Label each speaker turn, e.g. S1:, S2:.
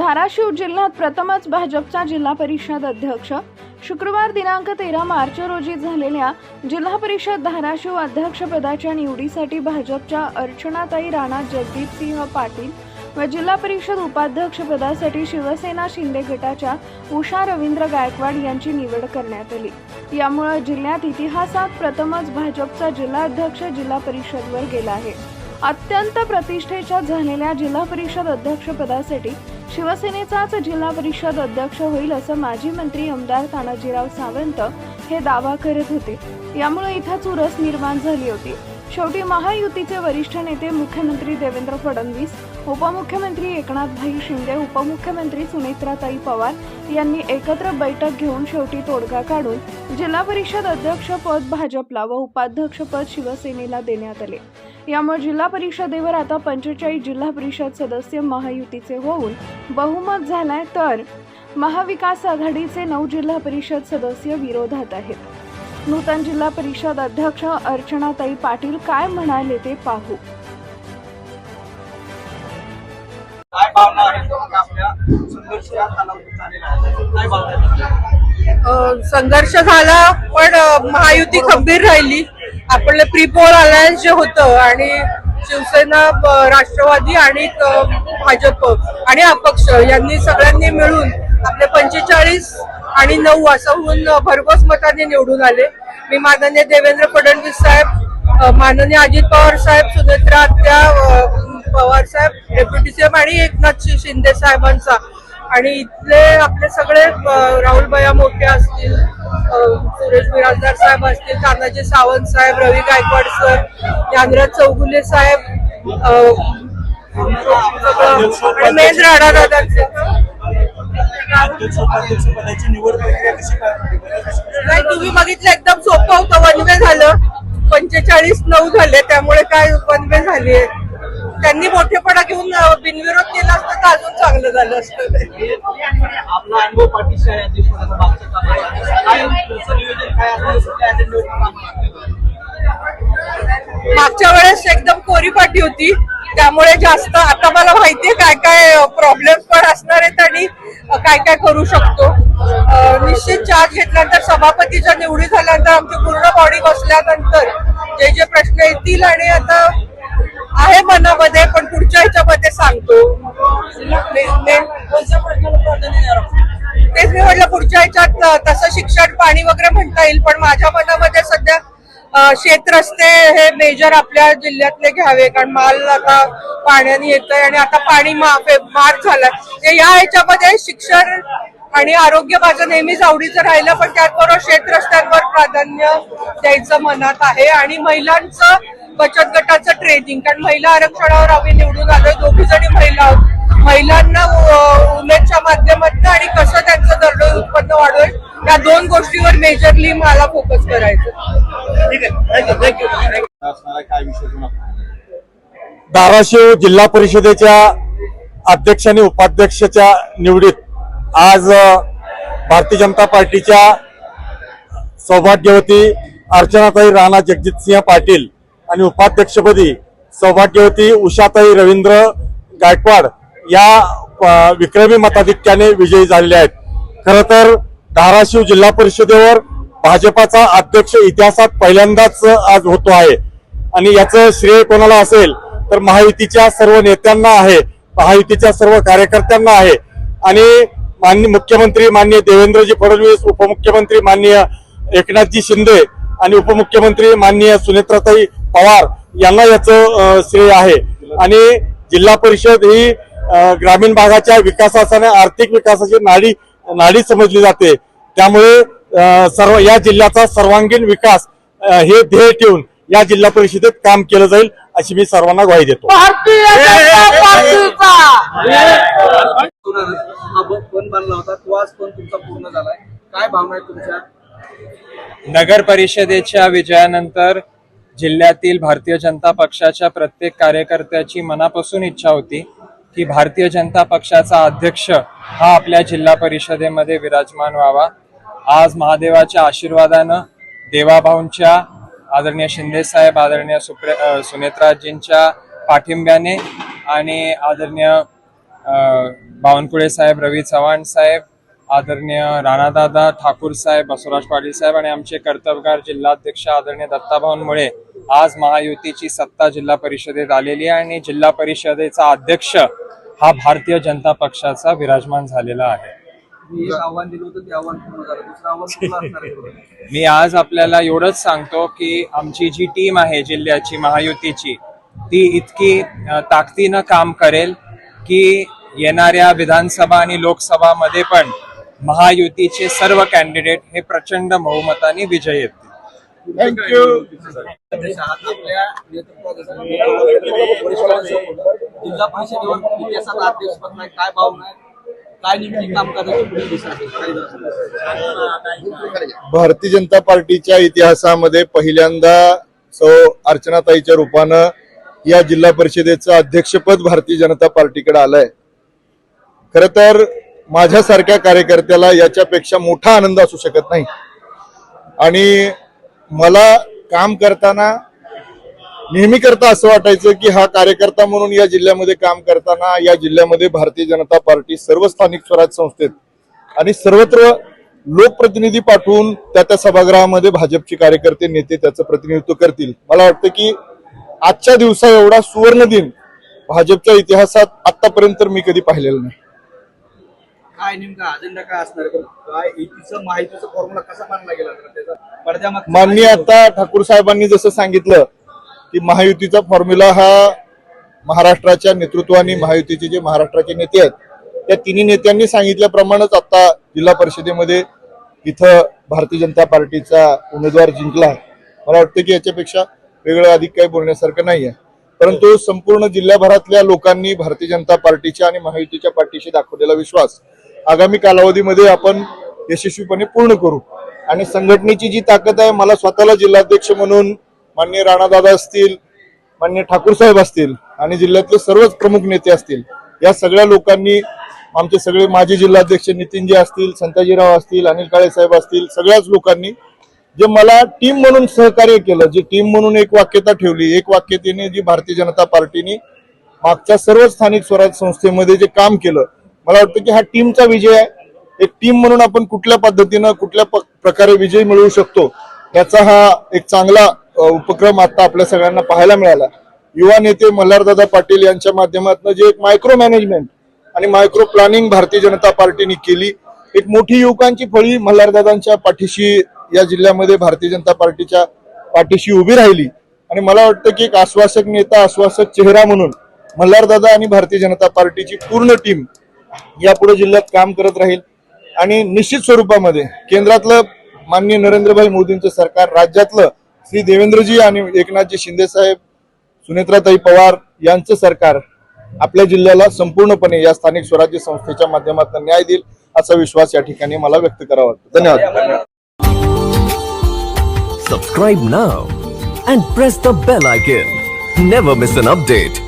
S1: धाराशिव जिल्ह्यात प्रथमच भाजपचा जिल्हा परिषद अध्यक्ष शुक्रवार दिनांक 13 मार्च रोजी झालेल्या जिल्हा परिषद धाराशिव अध्यक्षपदाच्या निवडीसाठी भाजपच्या अर्चनाताई राणा जगदीपसिंह पाटील व जिल्हा परिषद उपाध्यक्षपदासाठी शिवसेना शिंदे गटाच्या उषा रवींद्र गायकवाड यांची निवड करण्यात आली। यामुळे जिल्ह्यात इतिहासात प्रथमच भाजपचा जिल्हा अध्यक्ष जिल्हा परिषदवर गेला आहे। अत्यंत प्रतिष्ठेच्या झालेल्या जिल्हा परिषद अध्यक्षपदासाठी शिवसेनेचाच जिल्हा परिषद अध्यक्ष होईल असं माजी मंत्री आमदार तानाजीराव सावंत हे दावा करत होते। यामुळे इथं चुरस निर्माण झाली होती। शेवटी महायुतीचे वरिष्ठ नेते मुख्यमंत्री देवेंद्र फडणवीस, उपमुख्यमंत्री एकनाथभाई शिंदे, उपमुख्यमंत्री सुनेत्राताई पवार यांनी एकत्र बैठक घेऊन शेवटी तोडगा काढून जिल्हा परिषद अध्यक्ष पद भाजपला व उपाध्यक्ष पद शिवसेनेला देण्यात आले। यामुळे जिल्हा परिषदेवर आता 45 जिल्हा परिषद सदस्य महायुतीचे होऊन बहुमत झालाय, तर महाविकास आघाडीचे 9 जिल्हा परिषद सदस्य विरोधात आहेत। नूतन जिल्हा परिषद अध्यक्ष अर्चनाताई पाटील काय म्हणाले ते पाहू।
S2: संघर्ष झाला पण महायुती खंबीर राहिली। आपले प्रीपोल अलायन्स जे होतं आणि शिवसेना, राष्ट्रवादी आणि भाजप आणि अपक्ष यांनी सगळ्यांनी मिळून आपले 45 आणि 9 असं होऊन भरघोस मताने निवडून आले। मी माननीय देवेंद्र फडणवीस साहेब, माननीय अजित पवार साहेब, सुनेत्रा आत्या पवार साहेब, डेप्युटी सीएम आणि एकनाथ शिंदे साहेबांचा आणि इथले आपले सगळे राहुल भैया मोठे असतील, सुरेश बिराजदार साहेब असतील, तानाजी सावंत साहेब, रवी गायकवाड सर, ज्ञानराज चौगुले साहेब, मेन राणा दादांचे नाही तुम्ही बघितलं एकदम सोपं होतं। वनवे झालं, 45-9 झाले, त्यामुळे काय वनवे झाली। त्यांनी मोठेपणा घेऊन बिनविरोध केला असतं तर अजून चांगलं झालं असतं।
S3: आपला अनुभव पाठीशी आहे।
S2: मागच्या वेळेस एकदम कोरी पाठी होती, त्यामुळे जास्त आता मला माहितीये काय काय प्रॉब्लेम पण असणार आहेत आणि काय काय करू शकतो। निश्चित चार्ज घेतल्यानंतर, सभापतीच्या निवडी झाल्यानंतर, आमची पूर्ण बॉडी बसल्यानंतर जे जे प्रश्न येतील आणि आता आहे मनामध्ये पण पुढच्या ह्याच्यामध्ये सांगतो। तेच मी म्हटलं पुढच्या ह्याच्यात तसं शिक्षण, पाणी वगैरे म्हणता येईल, पण माझ्या मनामध्ये सध्या शेत रस्ते हे मेजर आपल्या जिल्ह्यातले घ्यावे, कारण माल आता पाण्याने येतोय आणि आता पाणी मार झालाय। या ह्याच्यामध्ये शिक्षण आणि आरोग्य माझं नेहमीच आवडीचं राहिलं, पण त्याचबरोबर शेत रस्त्यांवर प्राधान्य द्यायचं मनात आहे आणि महिलांचं बचत गटाचं ट्रेनिंग, कारण महिला आरक्षणावर आम्ही निवडून आलोय, 2 जणी महिला आहोत। महिलांना उमेदच्या माध्यमातून आणि कसं त्यांचं दरडोई उत्पन्न वाढवेल या 2 गोष्टीवर मेजरली मला फोकस करायचं।
S4: धाराशिव जिल्हा परिषदेच्या अध्यक्ष आणि उपाध्यक्षाच्या निवडीत आज भारतीय जनता पार्टीच्या सौभाग्यवती अर्चनाताई राणा जगदीपसिंह पाटील आणि उपाध्यक्षपदी सौभाग्यवती उषाताई रवींद्र गायकवाड या विक्रमी मताधिक्याने विजयी झालेले आहेत। खरं तर धाराशिव जिल्हा परिषदेवर भाजपाचा अध्यक्ष इतिहासात पहिल्यांदाच आज होतो आहे आणि याचं श्रेय कोणाला असेल तर महायुतीच्या सर्व नेत्यांना आहे, महायुतीच्या सर्व कार्यकर्त्यांना आहे आणि माननीय मुख्यमंत्री माननीय देवेंद्रजी फडणवीस, उपमुख्यमंत्री माननीय एकनाथजी शिंदे आणि उपमुख्यमंत्री माननीय सुनेत्राताई पवार यांना याचं श्रेय आहे। आणि जिल्हा परिषद ही ग्रामीण भागाच्या विकासाने आर्थिक विकासाची नाडी समजली जाते, त्यामुळे सर्व या जिल्ह्याचा सर्वांगीण विकास हे ध्येय ठेवून या जिल्हा परिषदेत काम केलं जाईल अशी मी सर्वांना ग्वाही देतो।
S3: काय भावना आहे तुमच्या?
S5: नगर परिषदेच्या विजयानंतर जिल्ह्यातील भारतीय जनता पक्षाच्या प्रत्येक कार्यकर्त्याची मनापासून इच्छा होती की भारतीय जनता पक्षाचा अध्यक्ष हा आपल्या जिल्हा परिषदेमध्ये विराजमान व्हावा। आज महादेवाच्या आशीर्वादानं, देवाभाऊंच्या, आदरणीय शिंदे साहेब, आदरणीय सुनेत्राजींच्या पाठिंब्याने आणि आदरणीय बावनकुळे साहेब, रवी चव्हाण साहेब, आदरणीय राणादादा ठाकूर साहेब, बसवराज पाटील साहेब आणि आमचे कर्तव्यगार जिल्हाध्यक्ष आदरणीय दत्ताभाऊ मुळे आज महायुतीची सत्ता जिल्हा परिषदेत आलेली आहे आणि जिल्हा परिषदेचा अध्यक्ष हा भारतीय जनता पक्षाचा विराजमान झालेला आहे.
S3: मी एक आव्हान दिलं होतं ते आव्हान पूर्ण झालं. दुसरं आव्हान पूर्ण असणार आहे थोडं.
S5: मी आज आपल्याला एवढंच सांगतो की आमची जी टीम आहे जिल्ह्याची महायुतीची ती इतकी ताकदीनं काम करेल की येणाऱ्या विधानसभा आणि लोकसभामध्ये पण महायुतीचे सर्व कॅन्डिडेट हे प्रचंड बहुमताने विजयी येतील.
S4: थँक्यू.
S3: अध्यक्ष आहात. आपल्या नेतृत्वात जिल्हा परिषदेवर इतिहासात अध्यक्ष पद नाही. काय भावना आहे? काय नेमकी कामकाजाची पुढील दिशा आहे?
S6: भारतीय जनता पार्टीच्या इतिहासामध्ये पहिल्यांदा सौ अर्चनाताईच्या रूपानं या जिल्हा परिषदेचं अध्यक्षपद भारतीय जनता पार्टीकडे आलंय. खरं तर माझ्यासारख्या कार्यकर्त्याला याच्यापेक्षा मोठा आनंद असू शकत नाही आणि मला काम करताना नेहमी करता असं वाटायचं की हा कार्यकर्ता म्हणून या जिल्ह्यामध्ये काम करताना या जिल्ह्यामध्ये भारतीय जनता पार्टी सर्व स्थानिक स्वराज्य संस्थेत आणि सर्वत्र लोकप्रतिनिधी पाठवून त्या सभागृहामध्ये भाजपचे कार्यकर्ते नेते त्याचं प्रतिनिधित्व करतील. मला वाटतं की आजच्या दिवसा एवढा सुवर्ण दिन भाजपच्या इतिहासात आतापर्यंत मी कधी पाहिलेला नाही.
S3: काय नेमका अजेंडा काय असणार? काय युतीचं माहितीचा फॉर्म्युला कसा मानला गेला? त्याचा पडद्यामागचं
S6: माननीय आता ठाकूर साहेबांनी जसं सांगितलं की महायुतीचा फॉर्म्युला हा महाराष्ट्राच्या नेतृत्वाने महायुतीचे जे महाराष्ट्राचे नेते आहेत त्या तिन्ही नेत्यांनी सांगितल्याप्रमाणेच आता जिल्हा परिषदेमध्ये इथं भारतीय जनता पार्टीचा उमेदवार जिंकला आहे. मला वाटतं की याच्यापेक्षा वेगळं अधिक काही बोलण्यासारखं नाही आहे. परंतु संपूर्ण जिल्ह्याभरातल्या लोकांनी भारतीय जनता पार्टीच्या आणि महायुतीच्या पार्टीशी दाखवलेला विश्वास आगामी कालावधीमध्ये आपण यशस्वीपणे पूर्ण करू आणि संघटनेची जी ताकद आहे, मला स्वतःला जिल्हाध्यक्ष म्हणून माननीय राणादादा असतील, माननीय ठाकूर साहेब असतील आणि जिल्ह्यातले सर्वच प्रमुख नेते असतील, या सगळ्या लोकांनी, आमचे सगळे माजी जिल्हाध्यक्ष नितीनजी असतील, संताजीराव असतील, अनिल काळे साहेब असतील, सगळ्याच लोकांनी जे मला टीम म्हणून सहकार्य केलं, जे टीम म्हणून एक वाक्यता ठेवली, एक वाक्यतेने जी भारतीय जनता पार्टीने मागच्या सर्व स्थानिक स्वराज्य संस्थेमध्ये जे काम केलं, मला वाटतं की हा टीमचा विजय आहे. एक टीम म्हणून आपण कुठल्या पद्धतीनं कुठल्या प्रकारे विजय मिळवू शकतो याचा हा एक चांगला उपक्रम आता आपल्या सगळ्यांना पाहायला मिळाला. युवा नेते मल्हारदादा पाटील यांच्या माध्यमातून जे एक मायक्रो मॅनेजमेंट आणि मायक्रो प्लॅनिंग भारतीय जनता पार्टीने केली, एक मोठी युवकांची फळी मल्हारदादांच्या पाठीशी या जिल्ह्यामध्ये भारतीय जनता पार्टीच्या पाठीशी उभी राहिली आणि मला वाटतं की एक आश्वासक नेता, आश्वासक चेहरा म्हणून मल्हारदादा आणि भारतीय जनता पार्टीची पूर्ण टीम यापुढे जिल्ह्यात काम करत राहील आणि निश्चित स्वरूपामध्ये केंद्रातलं माननीय नरेंद्रभाई मोदींचं सरकार, राज्यातलं श्री देवेंद्रजी आणि एकनाथजी शिंदे साहेब, सुनेत्राताई पवार यांचं सरकार आपल्या जिल्ह्याला संपूर्णपणे या स्थानिक स्वराज्य संस्थेच्या माध्यमातून न्याय देईल असा विश्वास या ठिकाणी मला व्यक्त करावा वाटतो. धन्यवाद.
S7: Subscribe now and press the bell icon. Never miss an update.